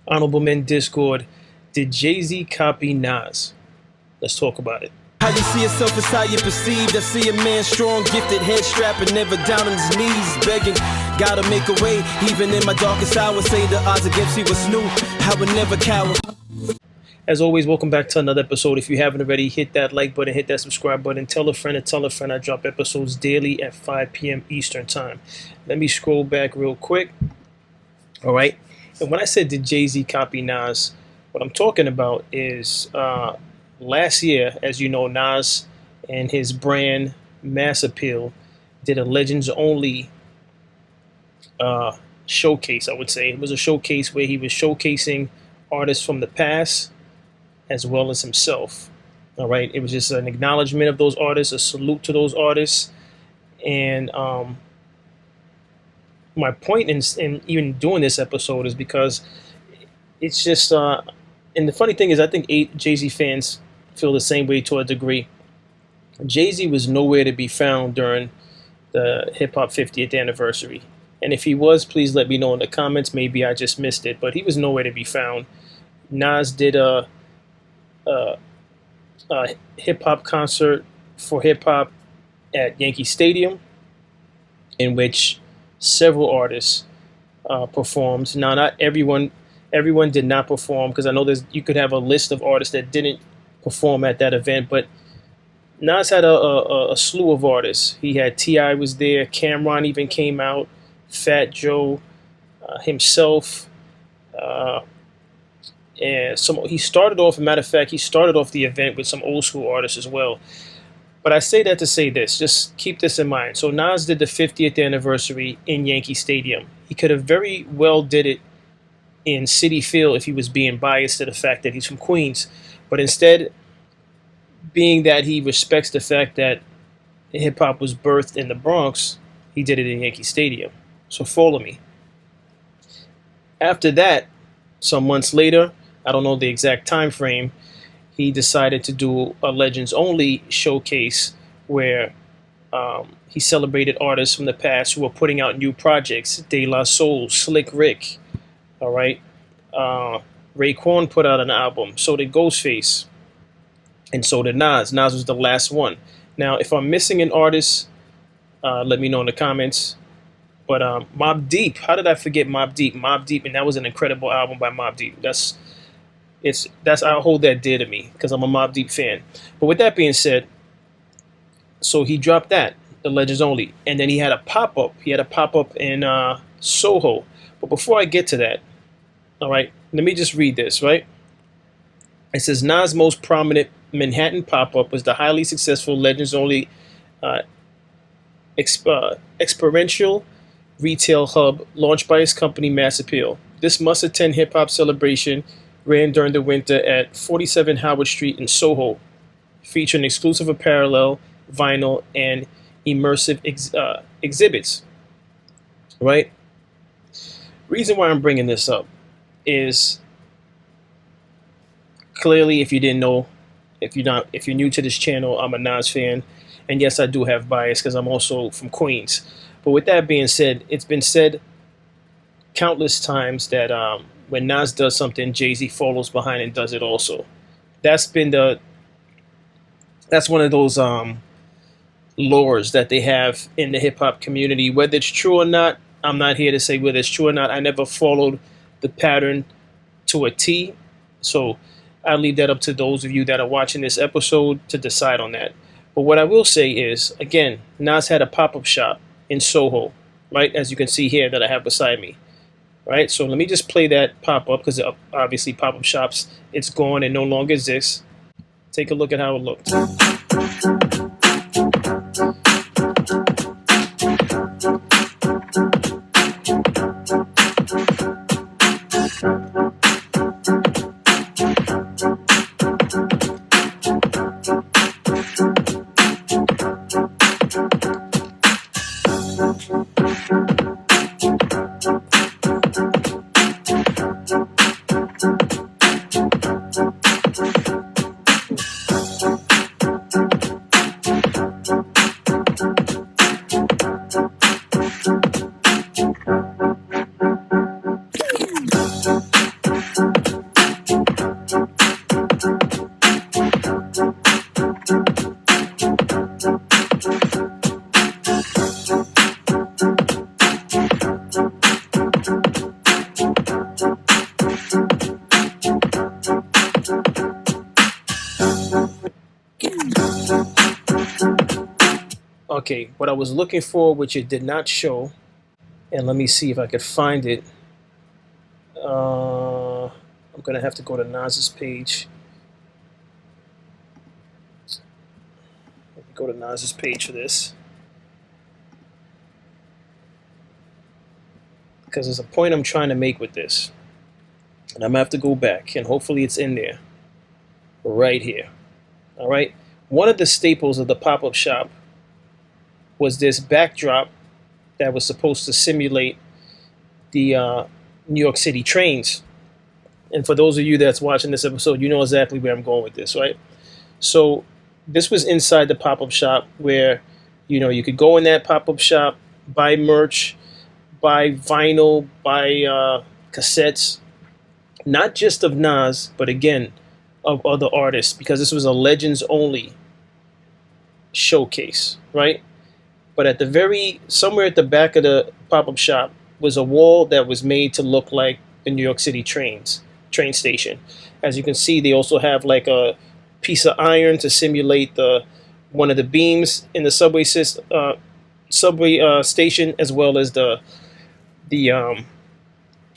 Honorable Men Discord. Did Jay-Z copy Nas? Let's talk about it. How you see yourself is how you perceived. I see a man strong, gifted, head strapping, never down on his knees, begging. Gotta make a way, even in my darkest hour. Say the odds against me was new. I would never cower. As always, welcome back to another episode. If you haven't already, hit that like button, hit that subscribe button, tell a friend to tell a friend. I drop episodes daily at 5 p.m. Eastern Time. Let me scroll back real quick. All right. And when I said did Jay-Z copy Nas, what I'm talking about is last year, as you know, Nas and his brand Mass Appeal did a Legends Only showcase, I would say. It was a showcase where he was showcasing artists from the past as well as himself. All right. It was just an acknowledgement of those artists, a salute to those artists. And my point in even doing this episode is because it's just, and the funny thing is, I think Jay-Z fans feel the same way to a degree. Jay-Z was nowhere to be found during the hip hop 50th anniversary. And if he was, please let me know in the comments. Maybe I just missed it, but he was nowhere to be found. Nas did a hip hop concert for hip hop at Yankee Stadium, in which several artists performed. Now, not everyone did not perform, because I know you could have a list of artists that didn't perform at that event, but Nas had a slew of artists. He had T.I. was there, Cameron even came out, Fat Joe, himself, and he started off, matter of fact, he started off the event with some old school artists as well. But I say that to say this, just keep this in mind. So Nas did the 50th anniversary in Yankee Stadium. He could have very well did it in Citi Field if he was being biased to the fact that he's from Queens. But instead, being that he respects the fact that hip-hop was birthed in the Bronx, he did it in Yankee Stadium. So follow me. After that, some months later, I don't know the exact time frame, he decided to do a Legends Only showcase where he celebrated artists from the past who were putting out new projects. De La Soul, Slick Rick, all right? Raekwon put out an album. So did Ghostface. And so did Nas. Nas was the last one. Now, if I'm missing an artist, let me know in the comments. But Mobb Deep, how did I forget Mobb Deep? Mobb Deep, and that was an incredible album by Mobb Deep. I'll hold that dear to me because I'm a Mobb Deep fan. But with that being said, so he dropped that, the Legends Only, and then he had a pop-up. He had a pop-up in Soho. But before I get to that, all right, let me just read this, right? It says, Nas' most prominent Manhattan pop-up was the highly successful Legends Only experiential retail hub launched by his company Mass Appeal. This must-attend hip-hop celebration ran during the winter at 47 Howard Street in Soho, featuring exclusive apparel, vinyl, and immersive exhibits. Right? Reason why I'm bringing this up is clearly, if you didn't know, if you're new to this channel, I'm a Nas fan, and yes, I do have bias because I'm also from Queens. But with that being said, it's been said countless times that when Nas does something, Jay-Z follows behind and does it also. That's one of those lores that they have in the hip hop community. Whether it's true or not, I'm not here to say whether it's true or not. I never followed the pattern to a T, so I'll leave that up to those of you that are watching this episode to decide on that. But what I will say is, again, Nas had a pop-up shop in Soho, right, as you can see here that I have beside me. Right, so let me just play that pop-up because obviously pop-up shops, it's gone and no longer exists. Take a look at how it looked. Okay, what I was looking for, which it did not show, and let me see if I could find it. I'm gonna have to go to Nas's page. Let me go to Nas's page for this, because there's a point I'm trying to make with this, and I'm gonna have to go back, and hopefully it's in there, right here. All right. One of the staples of the pop-up shop was this backdrop that was supposed to simulate the New York City trains. And for those of you that's watching this episode, you know exactly where I'm going with this, right? So this was inside the pop-up shop where, you know, you could go in that pop-up shop, buy merch, buy vinyl, buy cassettes, not just of Nas, but again, of other artists, because this was a Legends only showcase, right? But at the somewhere at the back of the pop-up shop was a wall that was made to look like the New York City train station. As you can see, they also have like a piece of iron to simulate one of the beams in the subway station, as well as the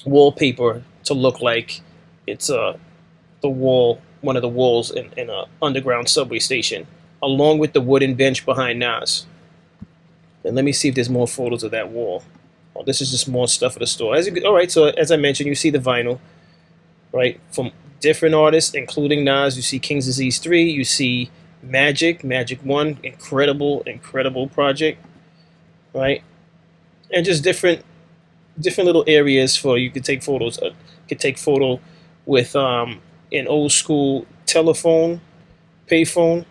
wallpaper to look like it's one of the walls in a underground subway station, along with the wooden bench behind Nas. And let me see if there's more photos of that wall. Oh, this is just more stuff at the store. All right, so as I mentioned, you see the vinyl, right, from different artists, including Nas. You see King's Disease 3. You see Magic 1, incredible project, right? And just different little areas for you could take photos. You could take photo with an old school telephone, payphone.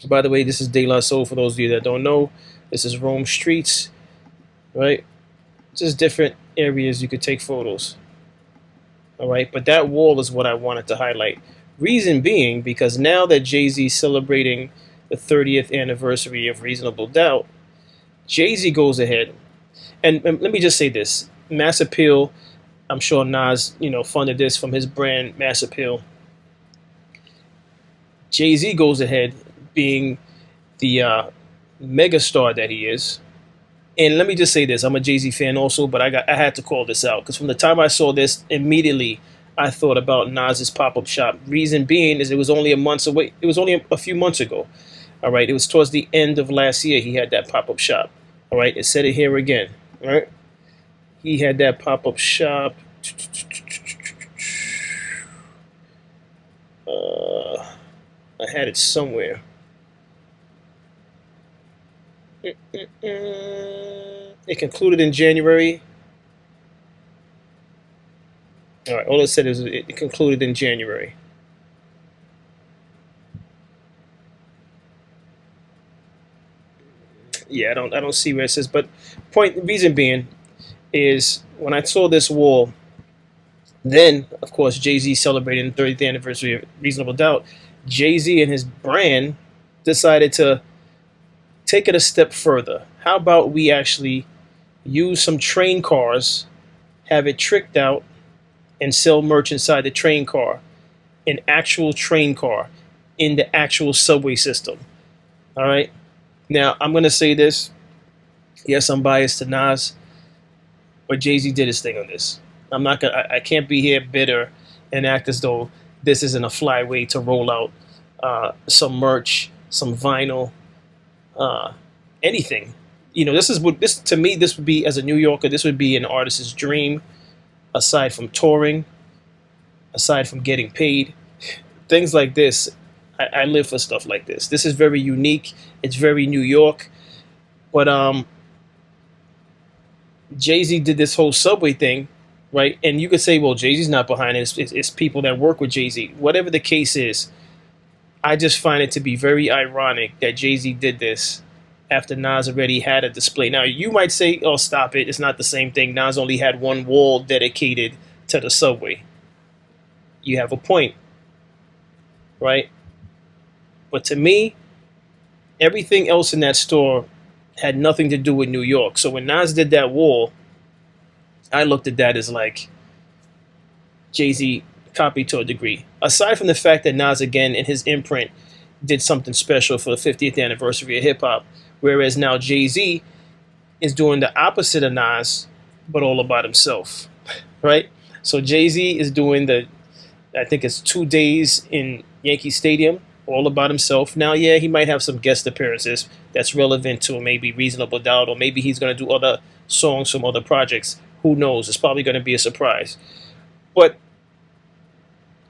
By the way, this is De La Soul for those of you that don't know. This is Rome Streets, right? Just different areas you could take photos. All right, but that wall is what I wanted to highlight. Reason being, because now that Jay-Z is celebrating the 30th anniversary of Reasonable Doubt, Jay-Z goes ahead, and let me just say this: Mass Appeal. I'm sure Nas, funded this from his brand Mass Appeal. Jay-Z goes ahead, being the megastar that he is. And let me just say this: I'm a Jay-Z fan also, but I had to call this out because from the time I saw this, immediately I thought about Nas's pop-up shop. Reason being is it was only a month away. It was only a few months ago. All right, it was towards the end of last year he had that pop-up shop. All right, it said it here again. All right, he had that pop-up shop. I had it somewhere. It concluded in January. All right, all it said is it concluded in January. Yeah, I don't see where it says, but reason being is when I saw this wall, then of course Jay-Z celebrating the 30th anniversary of Reasonable Doubt. Jay-Z and his brand decided to take it a step further. How about we actually use some train cars, have it tricked out, and sell merch inside the train car, an actual train car in the actual subway system. All right. Now I'm gonna say this. Yes, I'm biased to Nas, but Jay-Z did his thing on this. I can't be here bitter and act as though this isn't a fly way to roll out some merch, some vinyl, anything. This to me, this would be, as a New Yorker, this would be an artist's dream. Aside from touring, aside from getting paid, things like this, I live for stuff like this. This is very unique. It's very New York. But Jay-Z did this whole subway thing, right? And you could say, well, Jay-Z's not behind it. It's people that work with Jay-Z. Whatever the case is, I just find it to be very ironic that Jay-Z did this after Nas already had a display. Now, you might say, oh, stop it. It's not the same thing. Nas only had one wall dedicated to the subway. You have a point, right? But to me, everything else in that store had nothing to do with New York. So when Nas did that wall, I looked at that as like Jay-Z copied to a degree. Aside from the fact that Nas, again, in his imprint, did something special for the 50th anniversary of hip-hop, Whereas now Jay-Z is doing the opposite of Nas, but all about himself, right? So Jay-Z is doing I think it's 2 days in Yankee Stadium, all about himself. Now, yeah, he might have some guest appearances that's relevant to maybe Reasonable Doubt, or maybe he's going to do other songs from other projects. Who knows? It's probably going to be a surprise. But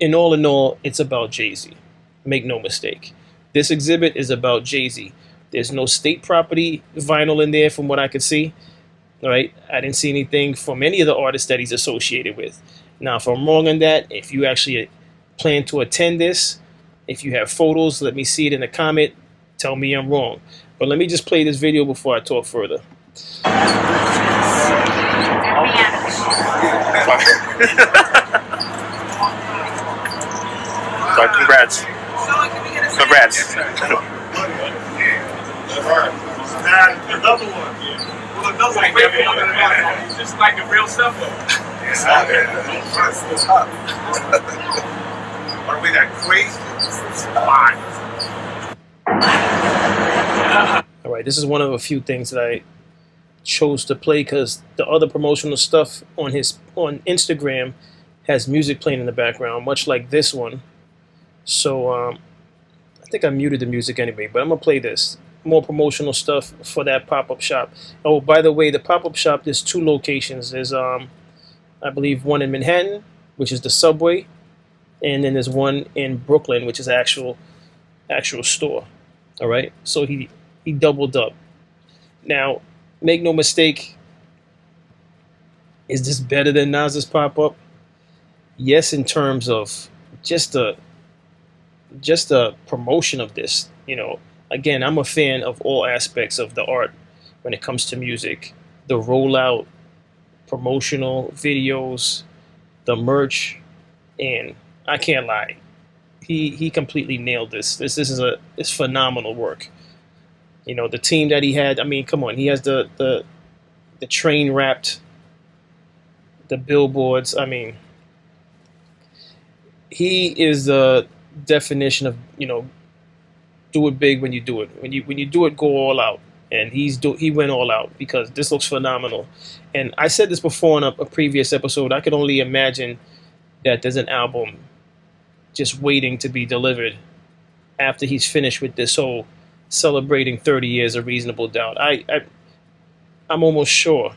in all, it's about Jay-Z. Make no mistake. This exhibit is about Jay-Z. There's no state property vinyl in there from what I could see. All right? I didn't see anything from any of the artists that he's associated with. Now, if I'm wrong on that, if you actually plan to attend this, if you have photos, let me see it in the comment. Tell me I'm wrong. But let me just play this video before I talk further. So congrats. Congrats. Another one. Just like the real stuff though. It's hot. It's hot. Are we that crazy? It's fine. All right, this is one of a few things that I chose to play because the other promotional stuff on Instagram has music playing in the background, much like this one. So I think I muted the music anyway, but I'm gonna play this. More promotional stuff for that pop-up shop. Oh, by the way, the pop-up shop, there's 2 locations. There's I believe one in Manhattan, which is the Subway, and then there's one in Brooklyn, which is actual store. All right, so he doubled up. Now, make no mistake, is this better than Nas's pop-up? Yes, in terms of just the promotion of this. You know, again, I'm a fan of all aspects of the art when it comes to music. The rollout, promotional videos, the merch, and I can't lie, he completely nailed this. It's phenomenal work. You know, the team that he had, I mean, come on, he has the train wrapped, the billboards. I mean, he is the definition of, you know, do it big when you do it. When you do it, go all out. And he went all out because this looks phenomenal. And I said this before in a previous episode. I could only imagine that there's an album just waiting to be delivered after he's finished with this whole celebrating 30 years of Reasonable Doubt. I'm almost sure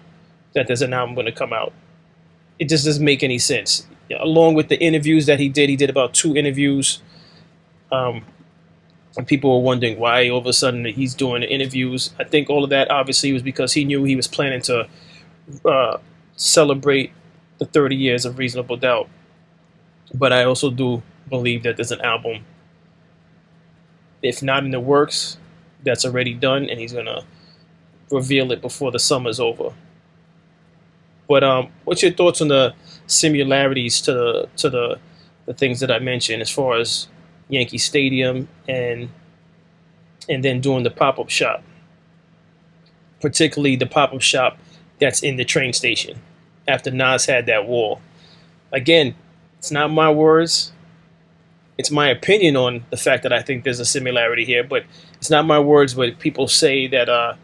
that there's an album going to come out. It just doesn't make any sense. Along with the interviews that he did about 2 interviews. And people were wondering why all of a sudden he's doing the interviews. I think all of that obviously was because he knew he was planning to celebrate the 30 years of Reasonable Doubt. But I also do believe that there's an album, if not in the works, that's already done, and he's going to reveal it before the summer's over. But what's your thoughts on the similarities to the things that I mentioned as far as Yankee Stadium and then doing the pop-up shop, particularly the pop-up shop that's in the train station after Nas had that wall? Again, it's not my words. It's my opinion on the fact that I think there's a similarity here, but it's not my words. But people say that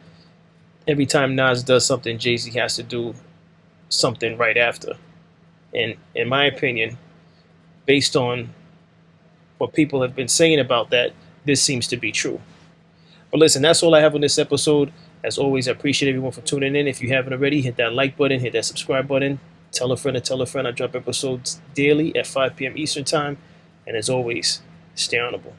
every time Nas does something, Jay-Z has to do something right after. And in my opinion, based on what people have been saying about that, this seems to be true. But listen, that's all I have on this episode. As always, I appreciate everyone for tuning in. If you haven't already, hit that like button, hit that subscribe button. Tell a friend to tell a friend. I drop episodes daily at 5 p.m. Eastern Time. And as always, stay honorable.